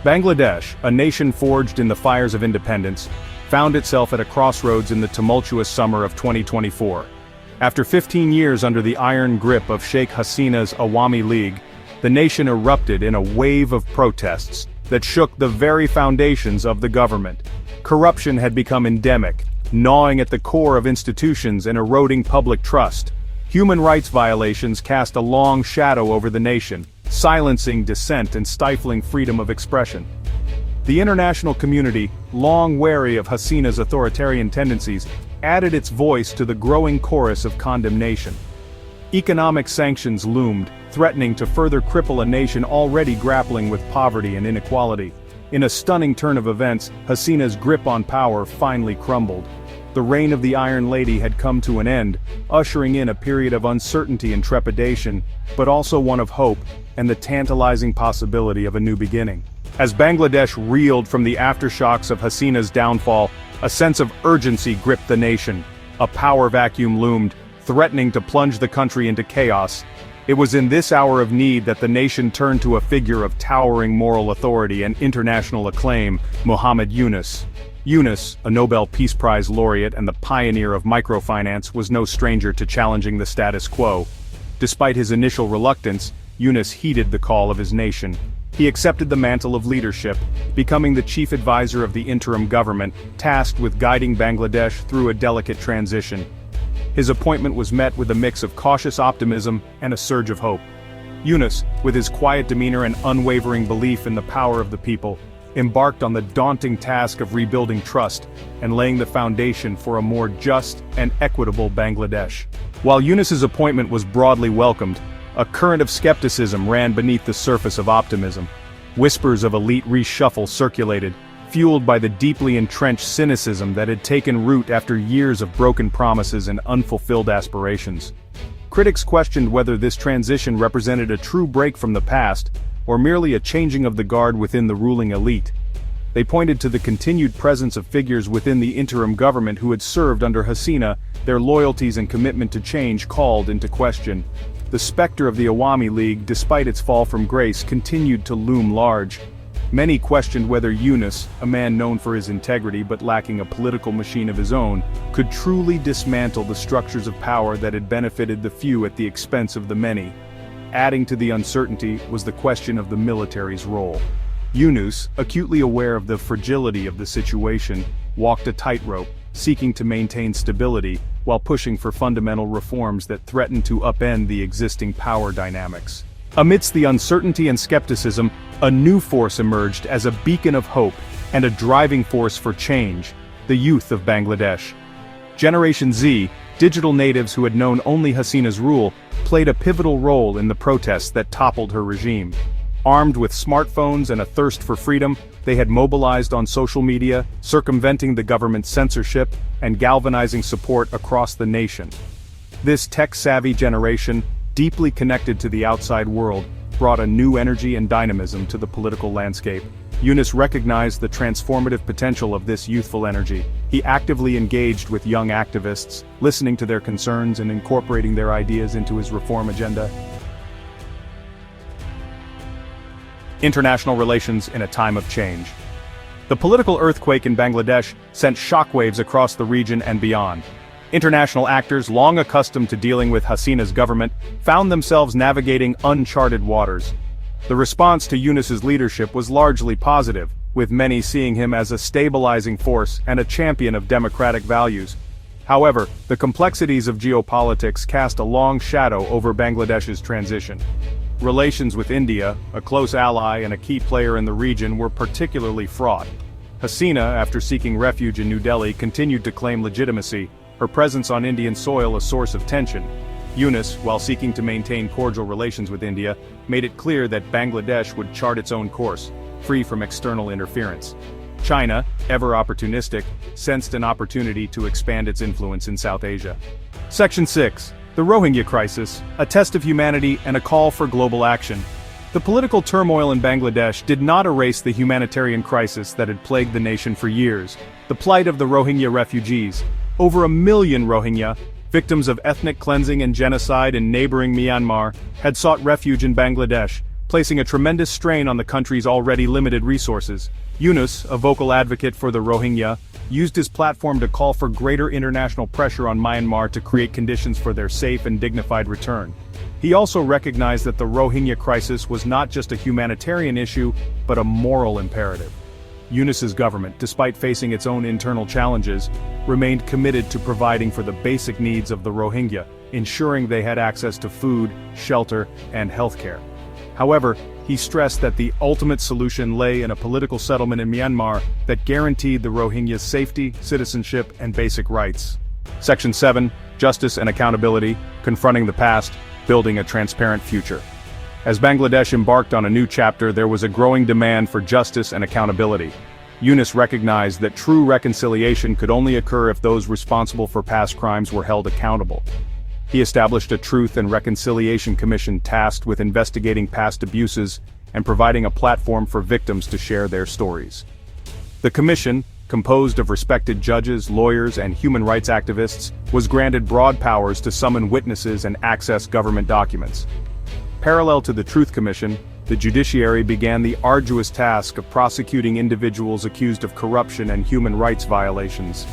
Bangladesh, a nation forged in the fires of independence, found itself at a crossroads in the tumultuous summer of 2024. After 15 years under the iron grip of Sheikh Hasina's Awami League, the nation erupted in a wave of protests that shook the very foundations of the government. Corruption had become endemic, gnawing at the core of institutions and eroding public trust. Human rights violations cast a long shadow over the nation, silencing dissent and stifling freedom of expression. The international community, long wary of Hasina's authoritarian tendencies, added its voice to the growing chorus of condemnation. Economic sanctions loomed, threatening to further cripple a nation already grappling with poverty and inequality. In a stunning turn of events, Hasina's grip on power finally crumbled. The reign of the Iron Lady had come to an end, ushering in a period of uncertainty and trepidation, but also one of hope and the tantalizing possibility of a new beginning. As Bangladesh reeled from the aftershocks of Hasina's downfall, a sense of urgency gripped the nation. A power vacuum loomed, threatening to plunge the country into chaos. It was in this hour of need that the nation turned to a figure of towering moral authority and international acclaim, Muhammad Yunus. Yunus, a Nobel Peace Prize laureate and the pioneer of microfinance, was no stranger to challenging the status quo. Despite his initial reluctance, Yunus heeded the call of his nation. He accepted the mantle of leadership, becoming the chief advisor of the interim government, tasked with guiding Bangladesh through a delicate transition. His appointment was met with a mix of cautious optimism and a surge of hope. Younus, with his quiet demeanor and unwavering belief in the power of the people, embarked on the daunting task of rebuilding trust and laying the foundation for a more just and equitable Bangladesh. While Younus's appointment was broadly welcomed, a current of skepticism ran beneath the surface of optimism. Whispers of elite reshuffle circulated, fueled by the deeply entrenched cynicism that had taken root after years of broken promises and unfulfilled aspirations. Critics questioned whether this transition represented a true break from the past, or merely a changing of the guard within the ruling elite. They pointed to the continued presence of figures within the interim government who had served under Hasina. Their loyalties and commitment to change called into question. The specter of the Awami League, despite its fall from grace, continued to loom large. Many questioned whether Younus, a man known for his integrity but lacking a political machine of his own, could truly dismantle the structures of power that had benefited the few at the expense of the many. Adding to the uncertainty was the question of the military's role. Younus, acutely aware of the fragility of the situation, walked a tightrope, seeking to maintain stability while pushing for fundamental reforms that threatened to upend the existing power dynamics. Amidst the uncertainty and skepticism, a new force emerged as a beacon of hope and a driving force for change: the youth of Bangladesh. Generation Z, digital natives who had known only Hasina's rule, played a pivotal role in the protests that toppled her regime. Armed with smartphones and a thirst for freedom, they had mobilized on social media, circumventing the government's censorship and galvanizing support across the nation. This tech-savvy generation, deeply connected to the outside world, brought a new energy and dynamism to the political landscape. Younus recognized the transformative potential of this youthful energy. He actively engaged with young activists, listening to their concerns and incorporating their ideas into his reform agenda. International relations in a time of change. The political earthquake in Bangladesh sent shockwaves across the region and beyond. International actors, long accustomed to dealing with Hasina's government, found themselves navigating uncharted waters. The response to Younus's leadership was largely positive, with many seeing him as a stabilizing force and a champion of democratic values. However, the complexities of geopolitics cast a long shadow over Bangladesh's transition. Relations with India, a close ally and a key player in the region, were particularly fraught. Hasina, after seeking refuge in New Delhi, continued to claim legitimacy, her presence on Indian soil a source of tension. Younus, while seeking to maintain cordial relations with India, made it clear that Bangladesh would chart its own course, free from external interference. China, ever opportunistic, sensed an opportunity to expand its influence in South Asia. Section 6. The Rohingya Crisis, a test of humanity and a call for global action. The political turmoil in Bangladesh did not erase the humanitarian crisis that had plagued the nation for years. The plight of the Rohingya refugees. Over 1 million Rohingya, victims of ethnic cleansing and genocide in neighboring Myanmar, had sought refuge in Bangladesh, placing a tremendous strain on the country's already limited resources. Younus, a vocal advocate for the Rohingya, used his platform to call for greater international pressure on Myanmar to create conditions for their safe and dignified return. He also recognized that the Rohingya crisis was not just a humanitarian issue, but a moral imperative. Younus's government, despite facing its own internal challenges, remained committed to providing for the basic needs of the Rohingya, ensuring they had access to food, shelter, and healthcare. However, he stressed that the ultimate solution lay in a political settlement in Myanmar that guaranteed the Rohingyas safety, citizenship, and basic rights. Section 7, Justice and Accountability, Confronting the Past, Building a Transparent Future. As Bangladesh embarked on a new chapter, there was a growing demand for justice and accountability. Younus recognized that true reconciliation could only occur if those responsible for past crimes were held accountable. He established a Truth and Reconciliation Commission tasked with investigating past abuses and providing a platform for victims to share their stories. The commission, composed of respected judges, lawyers, and human rights activists, was granted broad powers to summon witnesses and access government documents. Parallel to the Truth Commission, the judiciary began the arduous task of prosecuting individuals accused of corruption and human rights violations.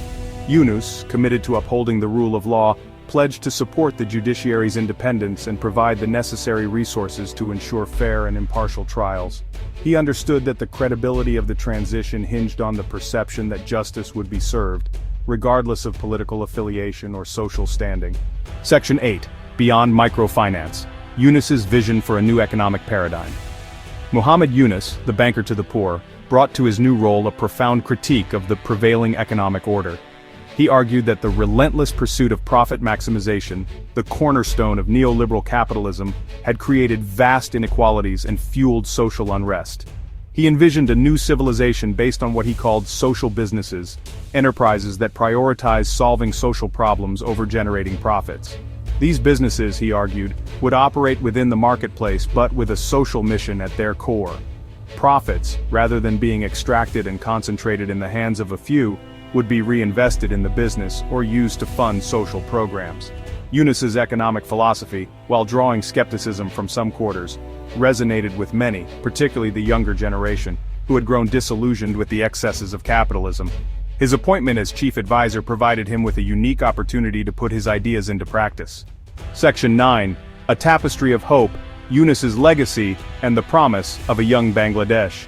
Younus, committed to upholding the rule of law, pledged to support the judiciary's independence and provide the necessary resources to ensure fair and impartial trials. He understood that the credibility of the transition hinged on the perception that justice would be served, regardless of political affiliation or social standing. Section 8, Beyond Microfinance. Younus's vision for a new economic paradigm. Muhammad Yunus, the banker to the poor, brought to his new role a profound critique of the prevailing economic order. He argued that the relentless pursuit of profit maximization, the cornerstone of neoliberal capitalism, had created vast inequalities and fueled social unrest. He envisioned a new civilization based on what he called social businesses, enterprises that prioritize solving social problems over generating profits. These businesses, he argued, would operate within the marketplace but with a social mission at their core. Profits, rather than being extracted and concentrated in the hands of a few, would be reinvested in the business or used to fund social programs. Younus's economic philosophy, while drawing skepticism from some quarters, resonated with many, particularly the younger generation, who had grown disillusioned with the excesses of capitalism. His appointment as chief advisor provided him with a unique opportunity to put his ideas into practice. Section 9, A Tapestry of Hope, Younus's Legacy and the Promise of a Young Bangladesh.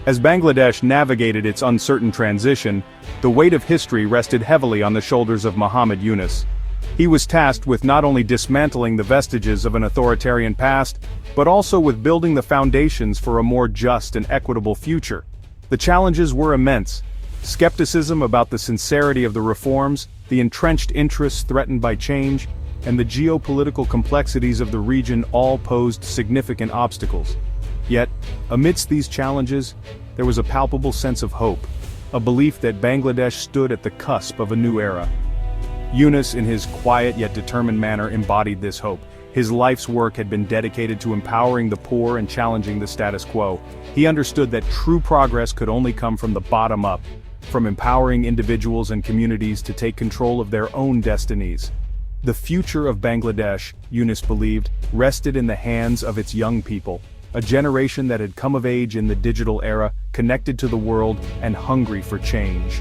As Bangladesh navigated its uncertain transition, the weight of history rested heavily on the shoulders of Muhammad Yunus. He was tasked with not only dismantling the vestiges of an authoritarian past, but also with building the foundations for a more just and equitable future. The challenges were immense. Skepticism about the sincerity of the reforms, the entrenched interests threatened by change, and the geopolitical complexities of the region all posed significant obstacles. Yet, amidst these challenges, there was a palpable sense of hope, a belief that Bangladesh stood at the cusp of a new era. Younus, in his quiet yet determined manner, embodied this hope. His life's work had been dedicated to empowering the poor and challenging the status quo. He understood that true progress could only come from the bottom up, from empowering individuals and communities to take control of their own destinies. The future of Bangladesh, Younus believed, rested in the hands of its young people, a generation that had come of age in the digital era, connected to the world, and hungry for change.